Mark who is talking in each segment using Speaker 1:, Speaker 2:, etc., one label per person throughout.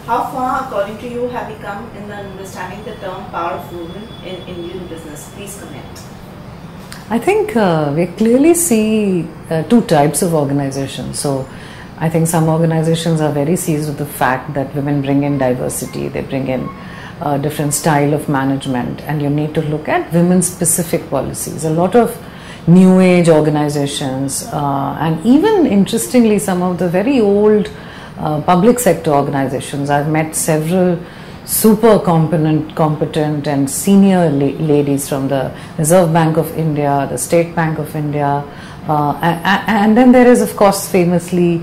Speaker 1: How far, according to you, have we come in understanding the term power of women in Indian business? Please comment.
Speaker 2: I think we clearly see two types of organizations. So I think some organizations are very seized with the fact that women bring in diversity, they bring in a different style of management, and you need to look at women specific policies. A lot of new age organizations and even interestingly some of the very old public sector organizations. I've met several super competent and senior ladies from the Reserve Bank of India, the State Bank of India, and then there is of course famously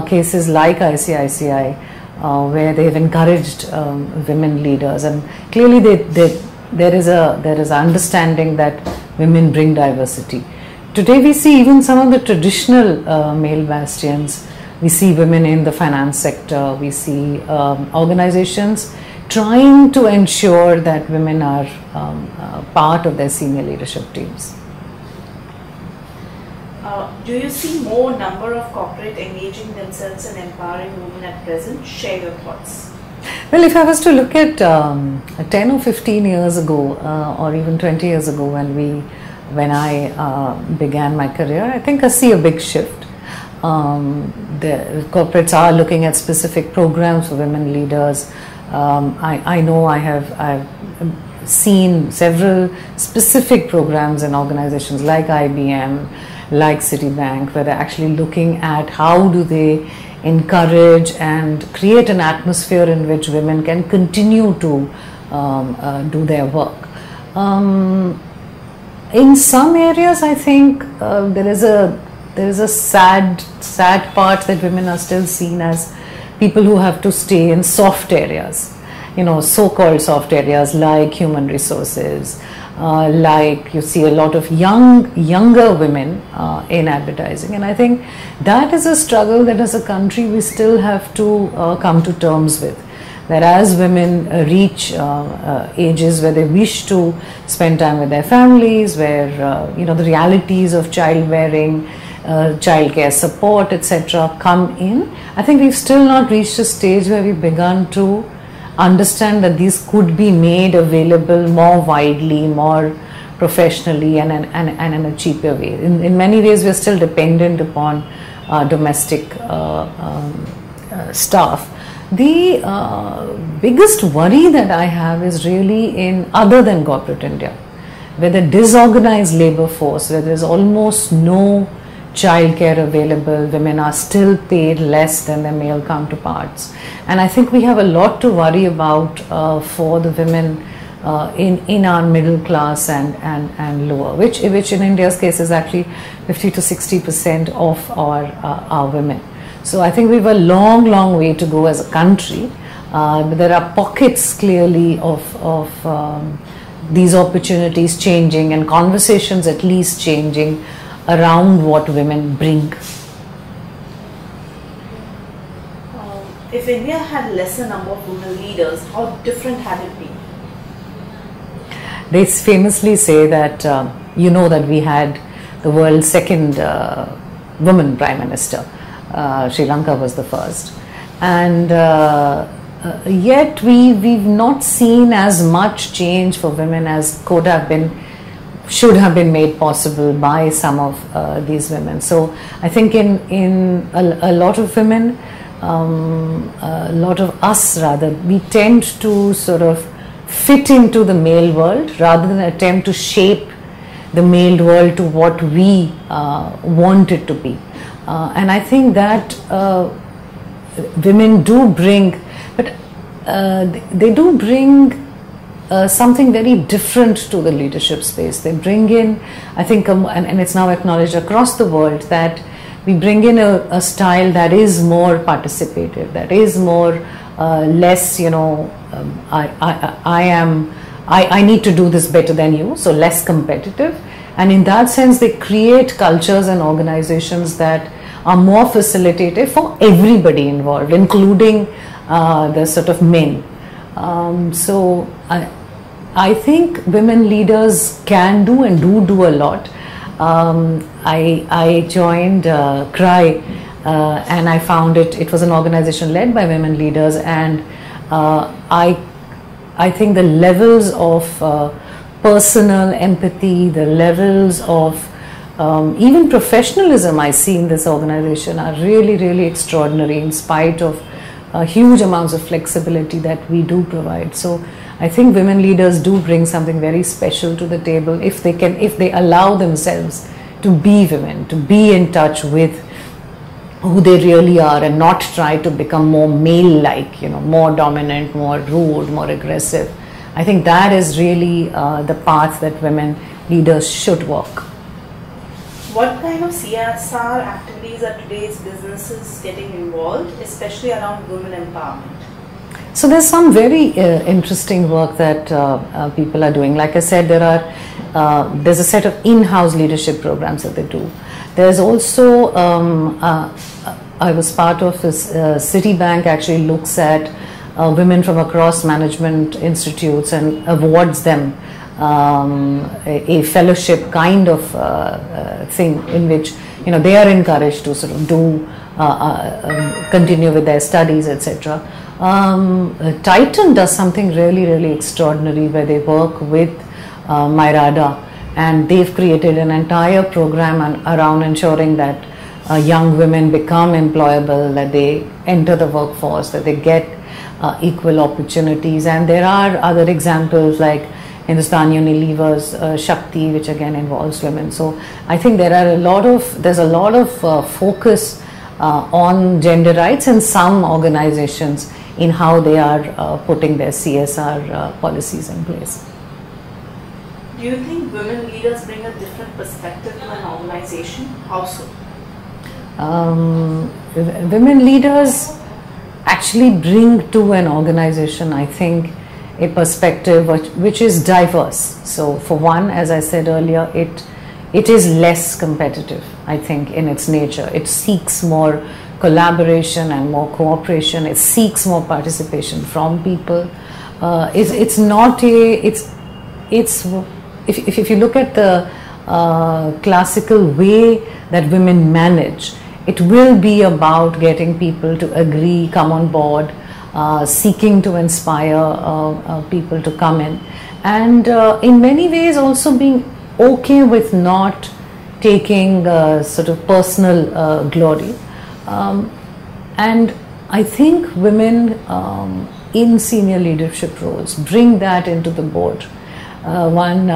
Speaker 2: cases like ICICI where they've encouraged women leaders, and clearly there is an understanding that women bring diversity. Today we see even some of the traditional male bastions. We see women in the finance sector, we see organizations trying to ensure that women are part of their senior leadership teams.
Speaker 1: Do you see more number of corporate engaging themselves in empowering women at present? Share your thoughts.
Speaker 2: Well, if I was to look at 10 or 15 years ago or even 20 years ago when I began my career, I think I see a big shift. The corporates are looking at specific programs for women leaders. I know I've seen several specific programs in organizations like IBM, like Citibank, where they're actually looking at how do they encourage and create an atmosphere in which women can continue to do their work. In some areas, I think there is a sad part that women are still seen as people who have to stay in soft areas, so-called soft areas like human resources, like you see a lot of younger women in advertising, and I think that is a struggle that as a country we still have to come to terms with. That as women reach ages where they wish to spend time with their families, where the realities of childbearing, childcare support, etc. come in, I think we've still not reached a stage where we've begun to understand that these could be made available more widely, more professionally, and in a cheaper way. In many ways, we're still dependent upon domestic staff. The biggest worry that I have is really in other than corporate India, where the disorganized labor force, where there's almost no childcare available, women are still paid less than their male counterparts, and I think we have a lot to worry about for the women in our middle class and lower, which in India's case is actually 50 to 60% of our women. So I think we have a long way to go as a country. But there are pockets clearly of these opportunities changing and conversations at least changing around what women bring.
Speaker 1: If India had lesser number of women leaders, how different had it been?
Speaker 2: They famously say that that we had the world's second woman prime minister. Sri Lanka was the first, and yet we've not seen as much change for women as should have been made possible by some of these women. So I think in a lot of women, a lot of us rather, we tend to sort of fit into the male world rather than attempt to shape the male world to what we want it to be. And I think that women do bring, but they do bring something very different to the leadership space. They bring in, I think, and it's now acknowledged across the world that we bring in a style that is more participative, that is more less, I need to do this better than you, so less competitive. And in that sense, they create cultures and organizations that are more facilitative for everybody involved, including the sort of men. So I think women leaders can do and do a lot. I joined CRY and I found it was an organization led by women leaders, and I think the levels of personal empathy, the levels of even professionalism I see in this organization are really, really extraordinary, in spite of huge amounts of flexibility that we do provide. So I think women leaders do bring something very special to the table if they allow themselves to be women, to be in touch with who they really are, and not try to become more male-like, more dominant, more rude, more aggressive. I think that is really the path that women leaders should walk.
Speaker 1: What kind of CSR activities are today's businesses getting involved, especially around women empowerment?
Speaker 2: So there's some very interesting work that people are doing. Like I said, there's a set of in-house leadership programs that they do. There's also, I was part of this, Citibank actually looks at women from across management institutes and awards them a fellowship kind of thing, in which they are encouraged to sort of do continue with their studies, etc. Titan does something really, really extraordinary, where they work with Myrada, and they've created an entire program around ensuring that young women become employable, that they enter the workforce, that they get equal opportunities. And there are other examples like Hindustan Unilever's Shakti, which again involves women. So I think there's a lot of focus on gender rights in some organizations in how they are putting their CSR policies in place.
Speaker 1: Do you think women leaders bring a different perspective to an organization? How so?
Speaker 2: Women leaders actually bring to an organization, I think, a perspective which is diverse. So for one, as I said earlier, it is less competitive, I think, in its nature. It seeks more collaboration and more cooperation. It seeks more participation from people. It's not if you look at the classical way that women manage, it will be about getting people to agree, come on board, seeking to inspire people to come in, and in many ways also being okay with not taking sort of personal glory. And I think women in senior leadership roles bring that into the board. And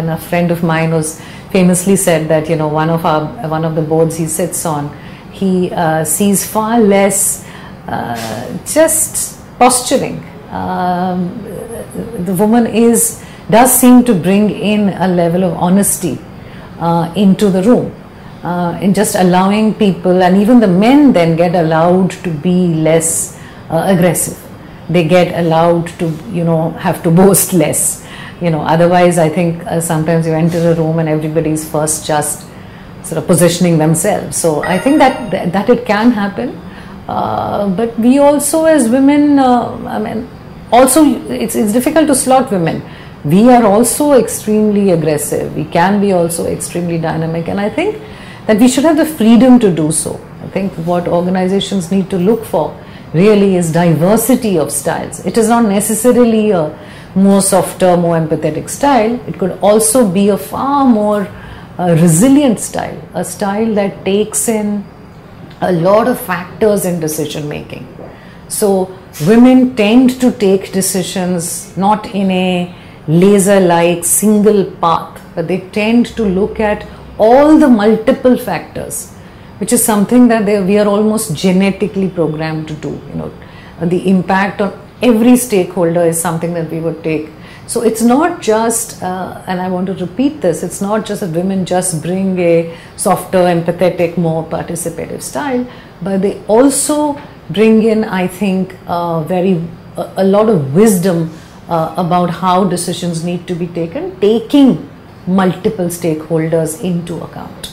Speaker 2: a friend of mine was famously said that one of the boards he sits on, he sees far less just posturing. The woman does seem to bring in a level of honesty into the room, in just allowing people, and even the men then get allowed to be less aggressive. They get allowed to have to boast less. Otherwise I think sometimes you enter a room and everybody's first just sort of positioning themselves. So I think that it can happen, but we also as women, also it's difficult to slot women. We are also extremely aggressive. We can be also extremely dynamic, and I think that we should have the freedom to do so. I think what organizations need to look for really is diversity of styles. It is not necessarily a more softer, more empathetic style. It could also be a far more resilient style, a style that takes in a lot of factors in decision making. So women tend to take decisions not in a laser-like single path, but they tend to look at all the multiple factors, which is something that we are almost genetically programmed to do. The impact on every stakeholder is something that we would take. So it's not just, and I want to repeat this, it's not just that women just bring a softer, empathetic, more participative style, but they also bring in, I think, a lot of wisdom about how decisions need to be taken, taking multiple stakeholders into account.